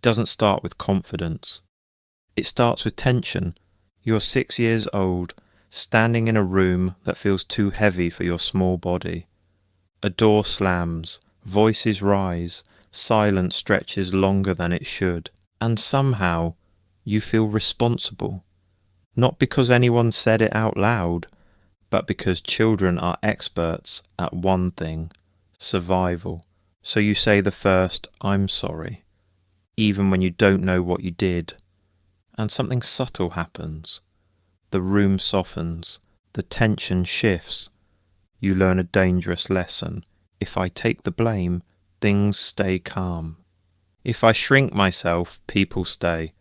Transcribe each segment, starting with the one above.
doesn't start with confidence. It starts with tension. You're 6 years old, standing in a room that feels too heavy for your small body. A door slams, voices rise, silence stretches longer than it should, and somehow you feel responsible. Not because anyone said it out loud, but because children are experts at one thing: survival. So you say the first, "I'm sorry," even when you don't know what you did. And something subtle happens. The room softens, the tension shifts. You learn a dangerous lesson. If I take the blame, things stay calm. If I shrink myself, people stay.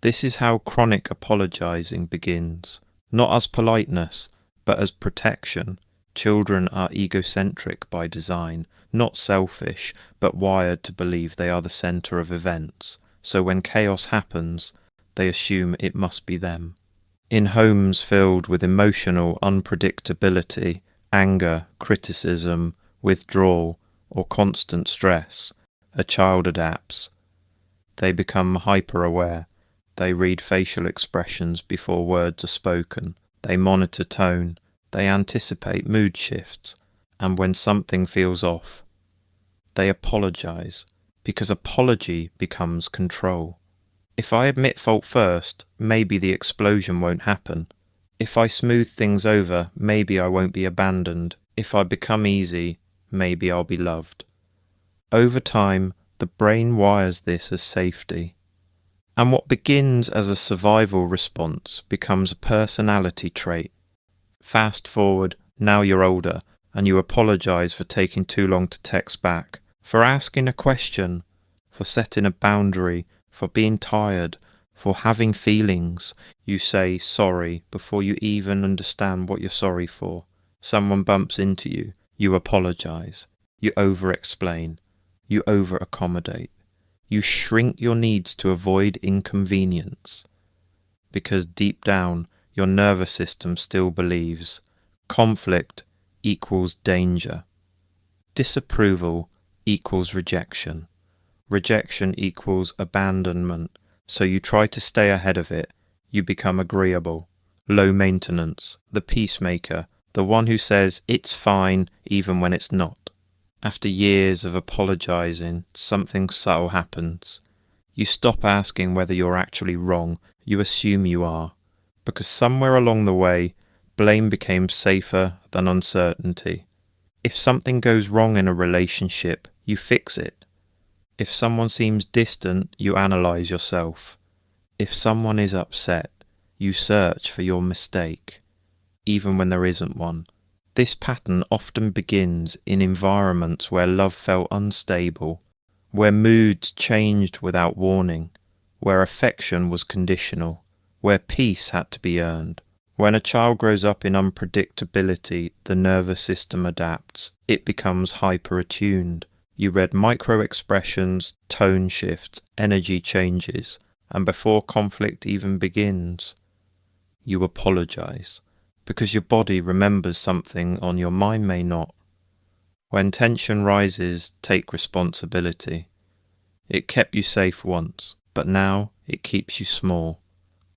This is how chronic apologizing begins, not as politeness, but as protection. Children are egocentric by design, not selfish, but wired to believe they are the center of events. So when chaos happens, they assume it must be them. In homes filled with emotional unpredictability, anger, criticism, withdrawal, or constant stress, a child adapts. They become hyperaware. They read facial expressions before words are spoken. They monitor tone. They anticipate mood shifts. And when something feels off, they apologize, because apology becomes control. If I admit fault first, maybe the explosion won't happen. If I smooth things over, maybe I won't be abandoned. If I become easy, maybe I'll be loved. Over time, the brain wires this as safety. And what begins as a survival response becomes a personality trait. Fast forward, now you're older, and you apologize for taking too long to text back, for asking a question, for setting a boundary, for being tired, for having feelings. You say sorry before you even understand what you're sorry for. Someone bumps into you, you apologize. You over-explain. You over-accommodate. You shrink your needs to avoid inconvenience. Because deep down, your nervous system still believes conflict equals danger. Disapproval equals rejection. Rejection equals abandonment, so you try to stay ahead of it. You become agreeable, low maintenance, the peacemaker, the one who says it's fine even when it's not. After years of apologizing, something subtle happens. You stop asking whether you're actually wrong, you assume you are, because somewhere along the way, blame became safer than uncertainty. If something goes wrong in a relationship, you fix it. If someone seems distant, you analyze yourself. If someone is upset, you search for your mistake, even when there isn't one. This pattern often begins in environments where love felt unstable, where moods changed without warning, where affection was conditional, where peace had to be earned. When a child grows up in unpredictability, the nervous system adapts. It becomes hyper-attuned. You read micro-expressions, tone shifts, energy changes, and before conflict even begins, you apologize, because your body remembers something on your mind may not. When tension rises, take responsibility. It kept you safe once, but now it keeps you small.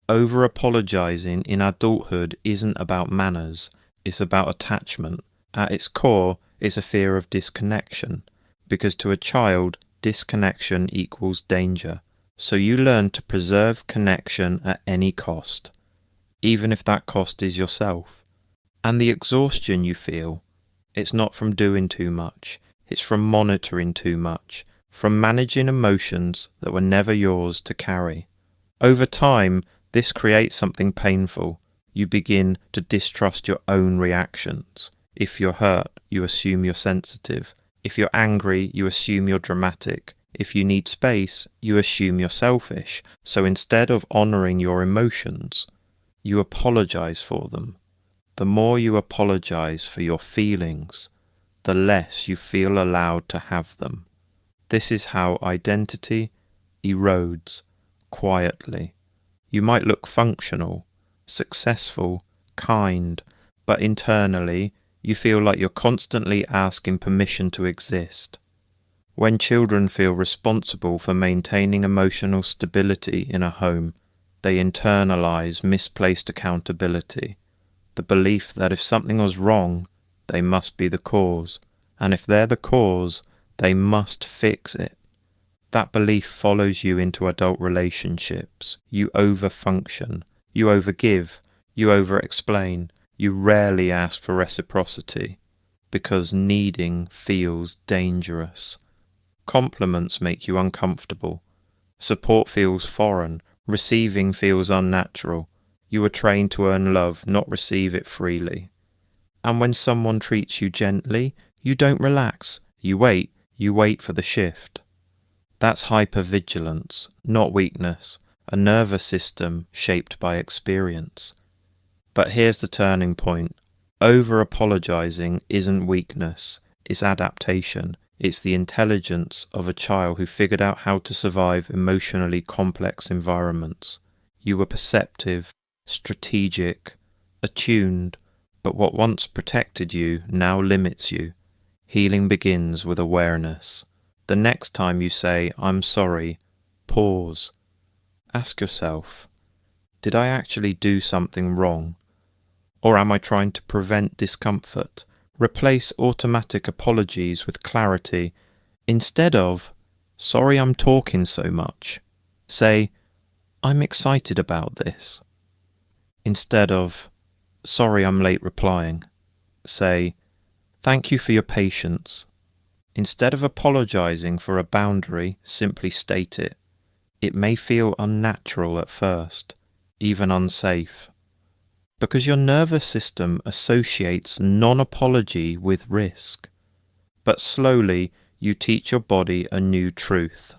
Over-apologizing in adulthood isn't about manners, it's about attachment. At its core, it's a fear of disconnection. Because to a child, disconnection equals danger. So you learn to preserve connection at any cost, even if that cost is yourself. And the exhaustion you feel, it's not from doing too much, it's from monitoring too much, from managing emotions that were never yours to carry. Over time, this creates something painful. You begin to distrust your own reactions. If you're hurt, you assume you're sensitive. If you're angry, you assume you're dramatic. If you need space, you assume you're selfish. So instead of honoring your emotions, you apologize for them. The more you apologize for your feelings, the less you feel allowed to have them. This is how identity erodes quietly. You might look functional, successful, kind, but internally, you feel like you're constantly asking permission to exist. When children feel responsible for maintaining emotional stability in a home, they internalize misplaced accountability, the belief that if something was wrong, they must be the cause, and if they're the cause, they must fix it. That belief follows you into adult relationships. You overfunction, you overgive, you overexplain, you rarely ask for reciprocity, because needing feels dangerous. Compliments make you uncomfortable. Support feels foreign. Receiving feels unnatural. You are trained to earn love, not receive it freely. And when someone treats you gently, you don't relax. You wait for the shift. That's hypervigilance, not weakness, a nervous system shaped by experience. But here's the turning point. Over-apologizing isn't weakness, it's adaptation. It's the intelligence of a child who figured out how to survive emotionally complex environments. You were perceptive, strategic, attuned, but what once protected you now limits you. Healing begins with awareness. The next time you say, "I'm sorry," pause. Ask yourself, did I actually do something wrong? Or am I trying to prevent discomfort? Replace automatic apologies with clarity. Instead of, "Sorry I'm talking so much," say, "I'm excited about this." Instead of, "Sorry I'm late replying," say, "Thank you for your patience." Instead of apologizing for a boundary, simply state it. It may feel unnatural at first, even unsafe, because your nervous system associates non-apology with risk. But slowly, you teach your body a new truth.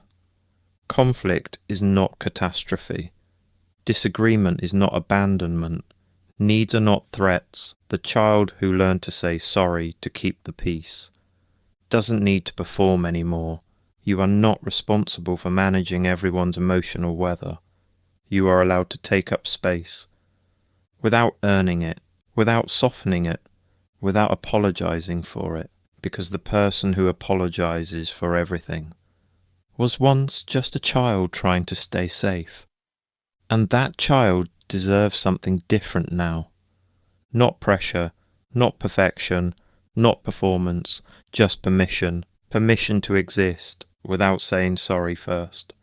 Conflict is not catastrophe. Disagreement is not abandonment. Needs are not threats. The child who learned to say sorry to keep the peace doesn't need to perform anymore. You are not responsible for managing everyone's emotional weather. You are allowed to take up space, without earning it, without softening it, without apologizing for it, because the person who apologizes for everything was once just a child trying to stay safe. And that child deserves something different now. Not pressure, not perfection, not performance, just permission. Permission to exist without saying sorry first.